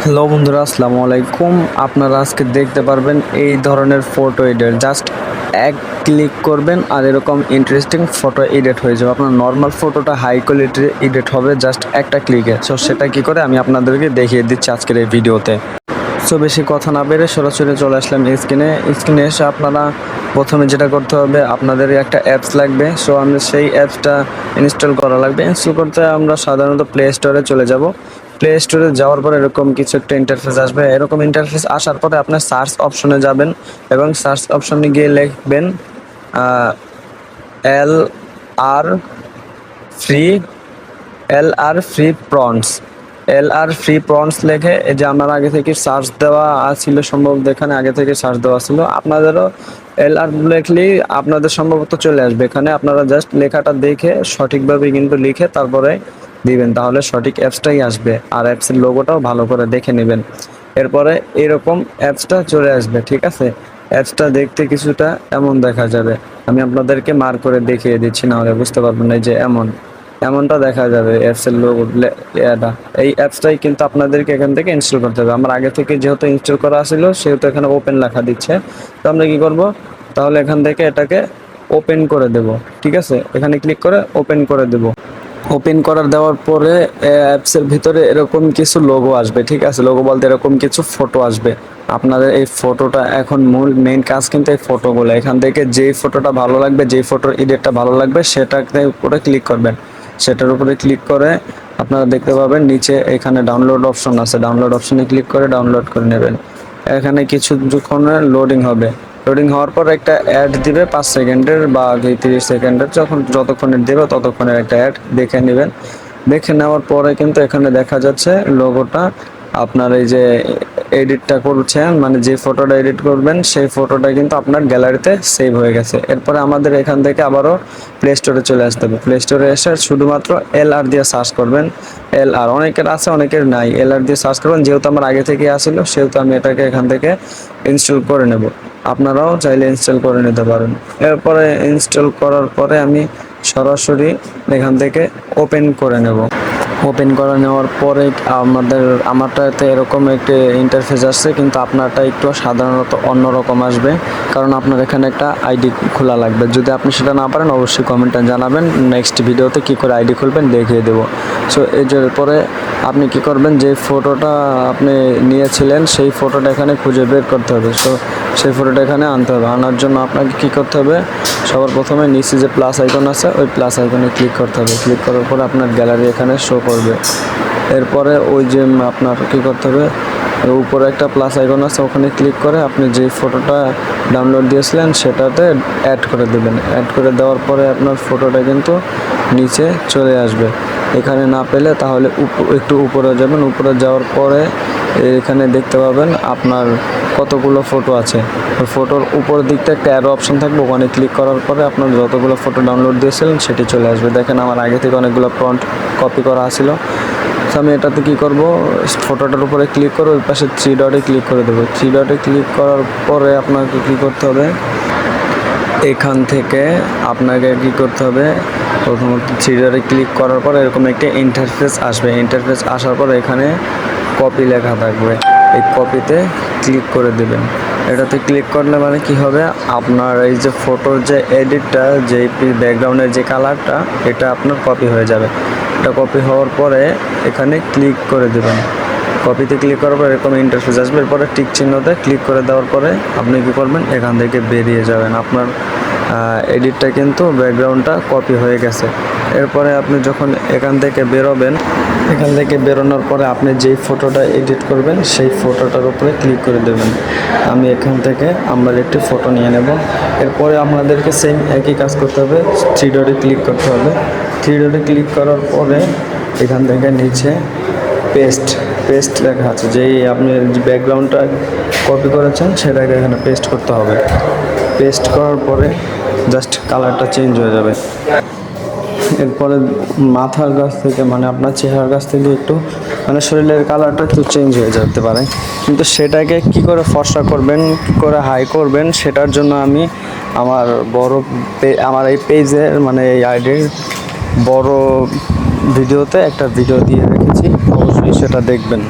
Hello বন্ধুরা, আসসালামু আলাইকুম। আপনারা আজকে দেখতে পারবেন এই ধরনের ফটো এডিট। জাস্ট এক ক্লিক করবেন আর এরকম ইন্টারেস্টিং ফটো এডিট হয়ে যাবে। আপনার নর্মাল ফটোটা হাই কোয়ালিটির এডিট হবে জাস্ট একটা ক্লিকে। সো সেটা কি করে আমি আপনাদেরকে দেখিয়ে দিচ্ছি আজকের এই ভিডিওতে। সো বেশি কথা না বেরে সরাসরি চলে আসলাম স্ক্রিনে এসে আপনারা প্রথমে যেটা করতে হবে, আপনাদের একটা অ্যাপস লাগবে। সো আমরা সেই অ্যাপসটা ইনস্টল করা লাগবে। ইনস্টল করতে আমরা সাধারণত প্লে স্টোরে চলে যাব। প্লে স্টোরে যাওয়ার পর এরকম কিছু একটা ইন্টারফেস আসবে। এরকম ইন্টারফেস আসার পরে আপনার সার্চ অপশনে যাবেন এবং সার্চ অপশনে গিয়ে লিখবেন এল আর ফ্রি ফ্রি প্রনস। ফ্রি প্রনস লেখে এই যে আমার আগে থেকে সার্চ দেওয়া ছিল, সম্ভবত এখানে আগে থেকে সার্চ দেওয়া ছিল। আপনাদেরও লিখলেই আপনাদের সম্ভবত চলে আসবে। এখানে আপনারা জাস্ট লেখাটা দেখে সঠিকভাবে কিন্তু লিখে তারপরে দিবেন, তাহলে সঠিক অ্যাপসটাই আসবে। আর অ্যাপসের লোগোটাও ভালো করে দেখে নেবেন। এরপরে এরকম অ্যাপসটা চলে আসবে, ঠিক আছে। অ্যাপসটা দেখতে কিছুটা এমন দেখা যাবে। আমি আপনাদেরকে মার্ক করে দেখিয়ে দিচ্ছি, নাহলে বুঝতে পারবেন না। যে এমনটা দেখা যাবে অ্যাপসের লোগো। এই অ্যাপসটাই কিন্তু আপনাদেরকে এখান থেকে ইনস্টল করতে হবে। আমার আগে থেকে যেহেতু ইনস্টল করা ছিল সেহেতু এখানে ওপেন লেখা দিচ্ছে। তো আমরা কি করব, তাহলে এখান থেকে এটাকে ওপেন করে দেব। ঠিক আছে, এখানে ক্লিক করে ওপেন করে দেব। ওপেন করার দেওয়ার পরে অ্যাপসের ভিতরে এরকম কিছু লোগো আসবে। ঠিক আছে, লোগো বলতে এরকম কিছু ফটো আসবে। আপনাদের এই ফটোটা এখন মেইন কাজ কিন্তু এই ফটোগুলো। এখান থেকে যেই ফটোটা ভালো লাগবে, যেই ফটোর এডিটটা ভালো লাগবে সেটাতে উপরে ক্লিক করবেন। সেটার উপরে ক্লিক করে আপনারা দেখতে পাবেন নিচে এখানে ডাউনলোড অপশন আছে। ডাউনলোড অপশনে ক্লিক করে ডাউনলোড করে নেবেন। এখানে কিছুক্ষণের লোডিং হবে। লোডিং হওয়ার পর একটা অ্যাড দিবে 5 সেকেন্ডের বা 30 সেকেন্ডের, যতক্ষণের দেবে ততক্ষণের একটা অ্যাড দেখে নেবেন। দেখে নেওয়ার পরে কিন্তু এখানে দেখা যাচ্ছে লোগোটা আপনার এই যে এডিটটা করছেন, মানে যে ফটোটা এডিট করবেন সেই ফটোটা কিন্তু আপনার গ্যালারিতে সেভ হয়ে গেছে। এরপরে আমাদের এখান থেকে আবারও প্লে স্টোরে চলে আসতে হবে। প্লে স্টোরে এসে শুধুমাত্র LR দিয়ে সার্চ করবেন। LR অনেকের আছে, অনেকের নাই। LR দিয়ে সার্চ করবেন। যেহেতু আমার আগে থেকে আসছিল সেহেতু আমি এটাকে এখান থেকে ইনস্টল করে নেব। আপনারাও চাইলে ইনস্টল করে নিতে পারেন। এরপরে ইনস্টল করার পরে আমি সরাসরি এখান থেকে ওপেন করে নেব। ওপেন করে নেওয়ার পরে আমারটাতে এরকম একটি ইন্টারফেস আসছে, কিন্তু আপনারটা একটু সাধারণত অন্যরকম আসবে, কারণ আপনার এখানে একটা আইডি খোলা লাগবে। যদি আপনি সেটা না পারেন অবশ্যই কমেন্টে জানাবেন, নেক্সট ভিডিওতে কি করে আইডি খুলবেন দেখিয়ে দেবো। সো এর পরে আপনি কি করবেন, যে ফটোটা আপনি নিয়েছিলেন সেই ফটোটা এখানে খুঁজে বের করতে হবে। সো সেই ফটোটা এখানে আনতে হবে। আনার জন্য আপনাকে কি করতে হবে, সবার প্রথমে নিচে যে প্লাস আইকন আছে ওই প্লাস আইকনে ক্লিক করতে হবে। ক্লিক করার পরে আপনার গ্যালারি এখানে শো করবে। এরপরে ওই যে আপনার কী করতে হবে, উপরে একটা প্লাস আইকন আছে ওখানে ক্লিক করে আপনি যে ফটোটা ডাউনলোড দিয়েছিলেন সেটাতে অ্যাড করে দেবেন। অ্যাড করে দেওয়ার পরে আপনার ফটোটা কিন্তু নিচে চলে আসবে। এখানে না পেলে তাহলে একটু উপরে যাবেন। উপরে যাওয়ার পরে এখানে দেখতে পাবেন আপনার কতগুলো ফটো আছে। ওই ফটোর উপর দিকটা একটা অ্যারো অপশন থাকবে, ওখানে ক্লিক করার পরে আপনার যতগুলো ফটো ডাউনলোড দিয়েছিলেন সেটি চলে আসবে। দেখেন আমার আগে থেকে অনেকগুলো ফ্রন্ট কপি করা ছিল। তো আমি এটাতে কী করব, ফটোটার উপরে ক্লিক করে ওই পাশে 3 ডটে ক্লিক করে দেবো। 3 ডটে ক্লিক করার পরে আপনাকে কী করতে হবে, এখান থেকে আপনাকে কী করতে হবে, প্রথমত 3 ডটে ক্লিক করার পর এরকম একটা ইন্টারফেস আসবে। ইন্টারফেস আসার পর এখানে কপি লেখা থাকবে, এই কপিতে ক্লিক করে দেবেন। এটাতে ক্লিক করলে মানে কি হবে, আপনার এই যে ফটোর যে এডিটটা, যে ব্যাকগ্রাউন্ডের যে কালারটা, এটা আপনার কপি হয়ে যাবে। এটা কপি হওয়ার পরে এখানে ক্লিক করে দেবেন। কপিতে ক্লিক করার পর এরকম ইন্টারফেস আসবে। এরপরে টিক চিহ্নতে ক্লিক করে দেওয়ার পরে আপনি কী করবেন, এখান থেকে বেরিয়ে যাবেন। আপনার এডিটটা কিন্তু ব্যাকগ্রাউন্ডটা কপি হয়ে গেছে। এরপরে আপনি যখন এখান থেকে বেরোবেন, এখান থেকে বেরোনোর পরে আপনি যেই ফটোটা এডিট করবেন সেই ফটোটার উপরে ক্লিক করে দেবেন। আমি এখান থেকে আমার একটি ফটো নিয়ে নেব। এরপরে আপনাদেরকে সেম একই কাজ করতে হবে, 3 ডটে ক্লিক করতে হবে। 3 ডটে ক্লিক করার পরে এখান থেকে নিচে পেস্ট লেখা আছে, যেই আপনি ব্যাকগ্রাউন্ডটা কপি করেছেন সেটাকে এখানে পেস্ট করতে হবে। পেস্ট করার পরে জাস্ট কালারটা চেঞ্জ হয়ে যাবে। এরপরে মাথার কাছ থেকে, মানে আপনার চেহারার কাছ থেকে একটু, মানে শরীরের কালারটা একটু চেঞ্জ হয়ে যেতে পারে, কিন্তু সেটাকে কি করে ফর্সা করবেন, কি করে হাই করবেন, সেটার জন্য আমি আমার এই পেজের, মানে এই আইডির বড় ভিডিওতে একটা ভিডিও দিয়ে রেখেছি, অবশ্যই সেটা দেখবেন।